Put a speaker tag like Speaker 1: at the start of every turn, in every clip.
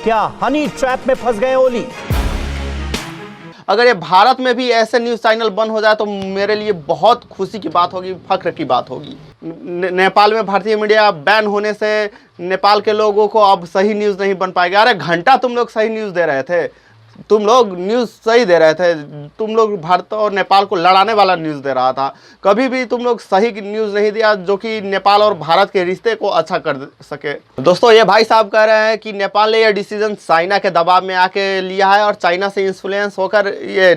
Speaker 1: क्या honey trap में फंस गए ओली?
Speaker 2: अगर ये भारत में भी ऐसे न्यूज़ चैनल बंद हो जाए तो मेरे लिए बहुत खुशी की बात होगी, फख्र की बात होगी। नेपाल में भारतीय मीडिया बैन होने से नेपाल के लोगों को अब सही न्यूज़ नहीं बन पाएगा। अरे घंटा तुम लोग सही न्यूज़ दे रहे थे, तुम लोग न्यूज़ सही दे रहे थे, तुम लोग भारत और नेपाल को लड़ाने वाला न्यूज़ दे रहा था। कभी भी तुम लोग सही न्यूज़ नहीं दिया जो कि नेपाल और भारत के रिश्ते को अच्छा कर सके। दोस्तों, ये भाई साहब कह रहे हैं कि नेपाल ने यह डिसीजन चाइना के दबाव में आके लिया है और चाइना से इन्फ्लुएंस होकर ये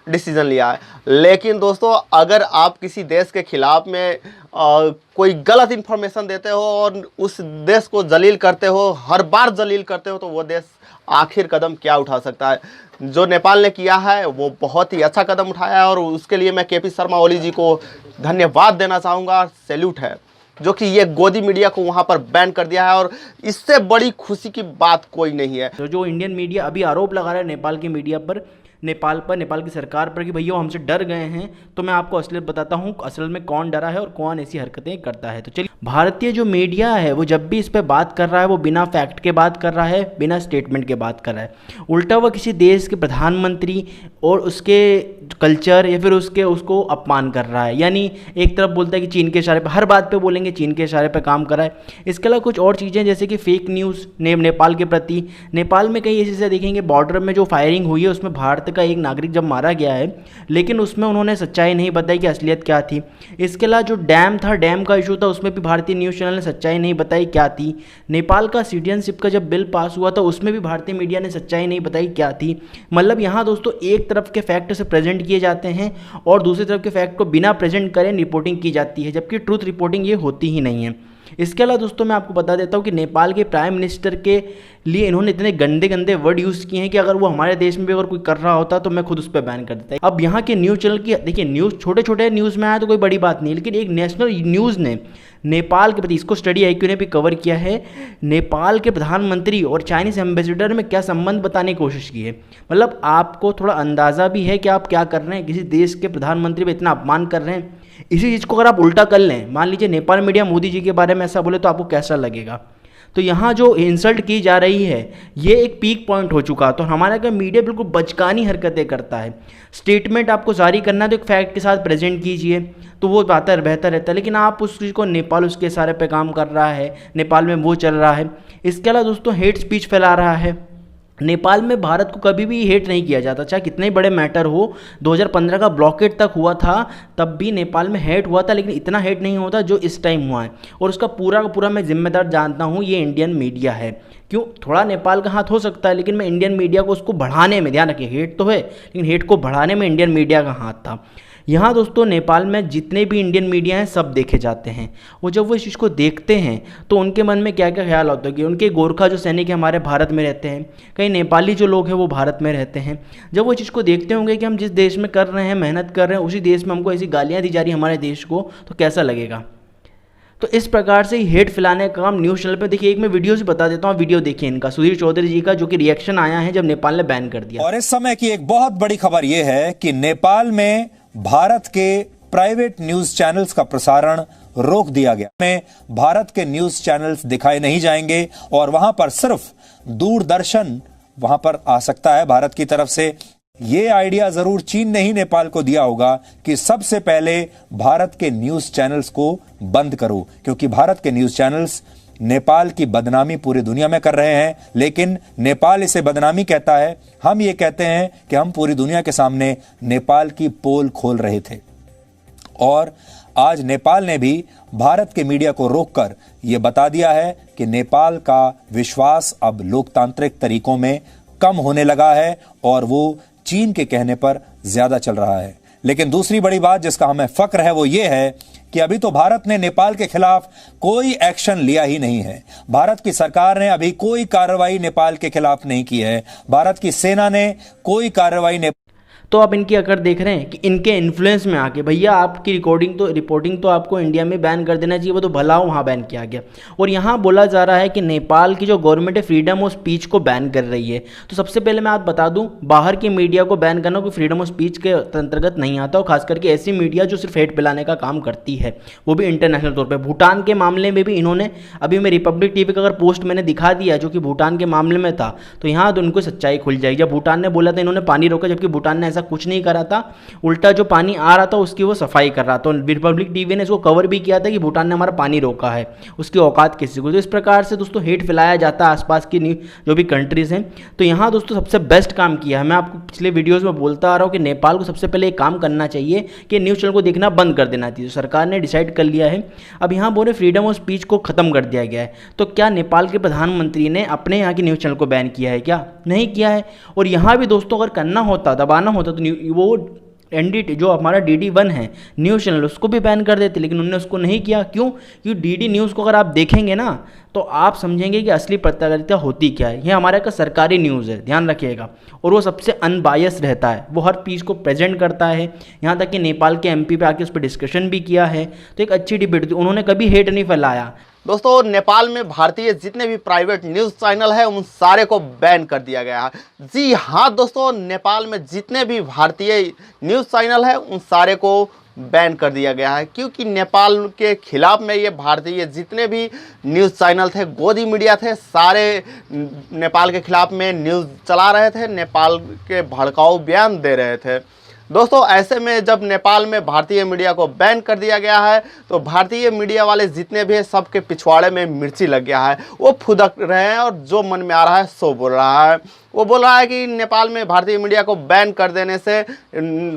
Speaker 2: डिसीजन लिया है। लेकिन दोस्तों, अगर आप किसी देश के खिलाफ में कोई गलत इन्फॉर्मेशन देते हो और उस देश को जलील करते हो, हर बार जलील करते हो, तो वो देश आखिर कदम क्या उठा सकता है? जो नेपाल ने किया है वो बहुत ही अच्छा कदम उठाया है और उसके लिए मैं केपी शर्मा ओली जी को धन्यवाद देना चाहूँगा। सैल्यूट है जो कि ये गोदी मीडिया को वहाँ पर बैन कर दिया है और इससे बड़ी खुशी की बात कोई नहीं है।
Speaker 3: तो जो इंडियन मीडिया अभी आरोप लगा रहा है नेपाल की मीडिया पर, नेपाल की सरकार पर कि भैया वो हमसे डर गए हैं, तो मैं आपको असलियत बताता हूँ असल में कौन डरा है और कौन ऐसी हरकतें करता है। तो चलिए, भारतीय जो मीडिया है वो जब भी इस पे बात कर रहा है वो बिना फैक्ट के बात कर रहा है, बिना स्टेटमेंट के बात कर रहा है। उल्टा वह किसी देश के प्रधानमंत्री और उसके कल्चर या फिर उसको अपमान कर रहा है। यानी एक तरफ बोलता है कि चीन के इशारे पर, हर बात पे बोलेंगे चीन के इशारे पर काम कर रहा है। इसके अलावा कुछ और चीज़ें जैसे कि फेक न्यूज़ नेपाल के प्रति, नेपाल में कई ऐसी चीज़ें देखेंगे, बॉर्डर में जो फायरिंग हुई है उसमें भारत का एक नागरिक जब मारा गया है, लेकिन उसमें उन्होंने सच्चाई नहीं बताई कि असलियत क्या थी। इसके अलावा जो डैम था, डैम का इशू था, उसमें भी भारतीय न्यूज़ चैनल ने सच्चाई नहीं बताई क्या थी। नेपाल का सिटीजनशिप का जब बिल पास हुआ था उसमें भी भारतीय मीडिया ने सच्चाई नहीं बताई क्या थी। मतलब यहाँ दोस्तों एक तरफ के फैक्ट से प्रेजेंट किए जाते हैं और दूसरी तरफ के फैक्ट को बिना प्रेजेंट करें रिपोर्टिंग की जाती है, जबकि ट्रूथ रिपोर्टिंग ये होती ही नहीं है। इसके अलावा दोस्तों मैं आपको बता देता हूँ कि नेपाल के प्राइम मिनिस्टर के लिए इन्होंने इतने गंदे गंदे वर्ड यूज़ किए हैं कि अगर वो हमारे देश में भी अगर कोई कर रहा होता तो मैं खुद उस पर बैन कर देता। अब यहाँ के न्यूज़ चैनल की देखिए, न्यूज़ छोटे छोटे न्यूज़ में आया तो कोई बड़ी बात नहीं, लेकिन एक नेशनल न्यूज़ ने नेपाल के प्रति, इसको स्टडी IQ ने भी कवर किया है, नेपाल के प्रधानमंत्री और चाइनीज़ एम्बेसडर में क्या संबंध बताने की कोशिश की है। मतलब आपको थोड़ा अंदाज़ा भी है कि आप क्या कर रहे हैं, किसी देश के प्रधानमंत्री पर इतना अपमान कर रहे हैं। इसी चीज़ को अगर आप उल्टा कर लें, मान लीजिए नेपाल मीडिया मोदी जी के बारे में ऐसा बोले तो आपको कैसा लगेगा? तो यहाँ जो इंसल्ट की जा रही है ये एक पीक पॉइंट हो चुका। तो हमारा क्या मीडिया बिल्कुल बचकानी हरकतें करता है। स्टेटमेंट आपको जारी करना है तो एक फैक्ट के साथ प्रेजेंट कीजिए, तो वो बेहतर रहता है। लेकिन आप उस चीज़ को, नेपाल उसके सारे पे काम कर रहा है, नेपाल में वो चल रहा है। इसके अलावा दोस्तों हेट स्पीच फैला रहा है। नेपाल में भारत को कभी भी हेट नहीं किया जाता, चाहे कितने बड़े मैटर हो। 2015 का ब्लॉकेट तक हुआ था, तब भी नेपाल में हेट हुआ था, लेकिन इतना हेट नहीं होता जो इस टाइम हुआ है। और उसका पूरा का पूरा मैं जिम्मेदार जानता हूँ, ये इंडियन मीडिया है। क्यों? थोड़ा नेपाल का हाथ हो सकता है, लेकिन मैं इंडियन मीडिया को उसको बढ़ाने में, ध्यान रखिए हेट तो है लेकिन हेट को बढ़ाने में इंडियन मीडिया का हाथ था। यहाँ दोस्तों नेपाल में जितने भी इंडियन मीडिया हैं सब देखे जाते हैं, और जब वो इस चीज़ को देखते हैं तो उनके मन में क्या क्या ख्याल होता है कि उनके गोरखा जो सैनिक है हमारे भारत में रहते हैं, कई नेपाली जो लोग हैं वो भारत में रहते हैं। जब वो इस चीज़ को देखते होंगे कि हम जिस देश में कर रहे हैं, मेहनत कर रहे हैं, उसी देश में हमको ऐसी गालियाँ दी जा रही हैं हमारे देश को, तो कैसा लगेगा? तो इस प्रकार से हेट फैलाने का काम न्यूज़ चैनल पे, देखिए एक मैं वीडियो से बता देता हूँ, वीडियो देखिए इनका, सुधीर चौधरी जी का, जो कि रिएक्शन आया है जब नेपाल ने बैन कर दिया।
Speaker 4: और इस समय की एक बहुत बड़ी खबर यह है कि नेपाल में भारत के प्राइवेट न्यूज चैनल्स का प्रसारण रोक दिया गया। में भारत के न्यूज चैनल्स दिखाए नहीं जाएंगे और वहां पर सिर्फ दूरदर्शन वहां पर आ सकता है भारत की तरफ से। ये आइडिया जरूर चीन ने ही नेपाल को दिया होगा कि सबसे पहले भारत के न्यूज चैनल्स को बंद करो, क्योंकि भारत के न्यूज चैनल्स नेपाल की बदनामी पूरी दुनिया में कर रहे हैं। लेकिन नेपाल इसे बदनामी कहता है, हम ये कहते हैं कि हम पूरी दुनिया के सामने नेपाल की पोल खोल रहे थे। और आज नेपाल ने भी भारत के मीडिया को रोककर यह बता दिया है कि नेपाल का विश्वास अब लोकतांत्रिक तरीकों में कम होने लगा है और वो चीन के कहने पर ज्यादा चल रहा है। लेकिन दूसरी बड़ी बात जिसका हमें फक्र है वो ये है कि अभी तो भारत ने नेपाल के खिलाफ कोई एक्शन लिया ही नहीं है। भारत की सरकार ने अभी कोई कार्रवाई नेपाल के खिलाफ नहीं की है। भारत की सेना ने कोई कार्रवाई
Speaker 3: तो आप इनकी अगर देख रहे हैं कि इनके इन्फ्लुएंस में आके भैया आपकी रिपोर्टिंग तो आपको इंडिया में बैन कर देना चाहिए, वो तो भला हो वहाँ बैन किया गया। और यहाँ बोला जा रहा है कि नेपाल की जो गवर्नमेंट है फ्रीडम ऑफ स्पीच को बैन कर रही है। तो सबसे पहले मैं आपको बता दूं, बाहर की मीडिया को बैन करना कोई फ्रीडम ऑफ स्पीच के अंतर्गत नहीं आता, और खास करके ऐसी मीडिया जो सिर्फ हेट फैलाने का काम करती है, वो भी इंटरनेशनल तौर पर। भूटान के मामले में भी इन्होंने, अभी मैं रिपब्लिक टीवी का अगर पोस्ट मैंने दिखा दिया जो कि भूटान के मामले में था, तो यहाँ तो उनको सच्चाई खुल जाएगी। जब भूटान ने बोला था इन्होंने पानी रोका, जबकि भूटान ने ऐसा कुछ नहीं करा था, उल्टा जो पानी आ रहा था उसकी वो सफाई कर रहा था। तो रिपब्लिक टीवी ने इसको कवर भी किया था कि भूटान ने हमारा पानी रोका है, उसकी औकात किसी को। तो इस प्रकार से दोस्तों हेट फैलाया जाता है आसपास की जो भी कंट्रीज़ हैं। तो यहाँ दोस्तों सबसे बेस्ट काम किया है, मैं आपको पिछले वीडियोज़ में बोलता आ रहा हूँ कि नेपाल को सबसे पहले एक काम करना चाहिए कि न्यूज़ चैनल को देखना बंद कर देना चाहिए। सरकार ने डिसाइड कर लिया है, अब यहाँ बोले फ्रीडम ऑफ स्पीच को ख़त्म कर दिया गया है। तो क्या नेपाल के प्रधानमंत्री ने अपने यहाँ की न्यूज़ चैनल को बैन किया है? क्या नहीं किया है। और यहाँ भी दोस्तों अगर करना होता, दबाना होता, तो वो NDT जो हमारा DD1 है न्यूज़ चैनल, उसको भी बैन कर देते, लेकिन उन्होंने उसको नहीं किया। क्यों? क्योंकि DD न्यूज़ को अगर आप देखेंगे ना तो आप समझेंगे कि असली पत्रकारिता होती क्या है। ये हमारा का सरकारी न्यूज़ है, ध्यान रखिएगा, और वो सबसे अनबायस रहता है, वो हर चीज़ को प्रेजेंट करता है। यहाँ तक कि नेपाल के MP पे आके उस पर डिस्कशन भी किया है, तो एक अच्छी डिबेट थी, उन्होंने कभी हेट नहीं फैलाया।
Speaker 2: दोस्तों नेपाल में भारतीय जितने भी प्राइवेट न्यूज़ चैनल है उन सारे को बैन कर दिया गया है। जी हाँ दोस्तों, नेपाल में जितने भी भारतीय न्यूज़ चैनल है उन सारे को बैन कर दिया गया है, क्योंकि नेपाल के खिलाफ में ये भारतीय जितने भी न्यूज़ चैनल थे, गोदी मीडिया थे, सारे नेपाल के खिलाफ में न्यूज़ चला रहे थे, नेपाल के भड़काऊ बयान दे रहे थे। दोस्तों ऐसे में जब नेपाल में भारतीय मीडिया को बैन कर दिया गया है तो भारतीय मीडिया वाले जितने भी हैं सबके पिछवाड़े में मिर्ची लग गया है। वो फुदक रहे हैं और जो मन में आ रहा है सो बोल रहा है। वो बोल रहा है कि नेपाल में भारतीय मीडिया को बैन कर देने से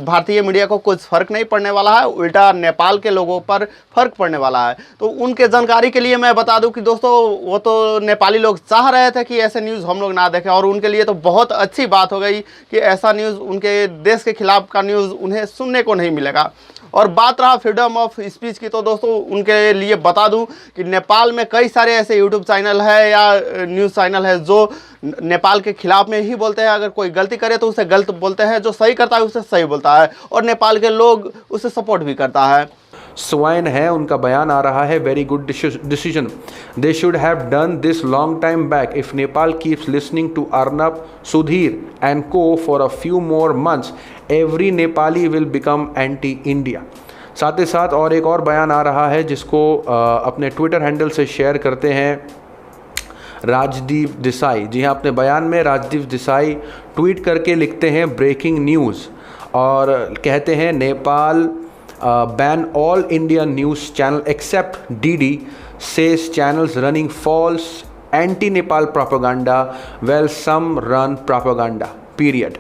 Speaker 2: भारतीय मीडिया को कुछ फ़र्क नहीं पड़ने वाला है, उल्टा नेपाल के लोगों पर फ़र्क पड़ने वाला है। तो उनके जानकारी के लिए मैं बता दूं कि दोस्तों वो तो नेपाली लोग चाह रहे थे कि ऐसे न्यूज़ हम लोग ना देखें, और उनके लिए तो बहुत अच्छी बात हो गई कि ऐसा न्यूज़, उनके देश के खिलाफ का न्यूज़ उन्हें सुनने को नहीं मिलेगा। और बात रहा फ्रीडम ऑफ स्पीच की, तो दोस्तों उनके लिए बता दूं कि नेपाल में कई सारे ऐसे यूट्यूब चैनल है या न्यूज़ चैनल है जो नेपाल के खिलाफ में ही बोलते हैं। अगर कोई गलती करे तो उसे गलत बोलते हैं, जो सही करता है उसे सही बोलता है, और नेपाल के लोग उसे सपोर्ट भी करता है।
Speaker 5: स्वाइन है, उनका बयान आ रहा है, very good decision, they should have done this long time back. If Nepal keeps listening to Arnab, Sudhir and co for a few more months, every Nepali will become anti India. साथ ही साथ और एक और बयान आ रहा है जिसको अपने ट्विटर हैंडल से शेयर करते हैं राजदीप देसाई। जी हाँ, अपने बयान में राजदीप देसाई ट्वीट करके लिखते हैं ब्रेकिंग न्यूज़, और कहते हैं Nepal ban all Indian news channel except DD, says channels running false anti-Nepal propaganda while some run propaganda, period।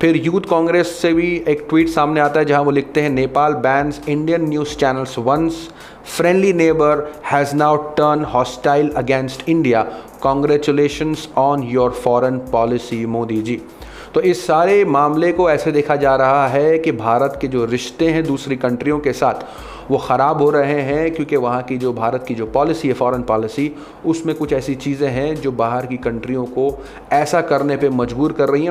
Speaker 5: फिर यूथ कांग्रेस से भी एक ट्वीट सामने आता है जहां वो लिखते हैं Nepal bans Indian news channels once friendly neighbour has now turn hostile against India, congratulations on your foreign policy Modi ji. तो इस सारे मामले को ऐसे देखा जा रहा है कि भारत के जो रिश्ते हैं दूसरी कंट्रियों के साथ वो ख़राब हो रहे हैं, क्योंकि वहाँ की जो भारत की जो पॉलिसी है, फॉरेन पॉलिसी, उसमें कुछ ऐसी चीज़ें हैं जो बाहर की कंट्रियों को ऐसा करने पे मजबूर कर रही हैं।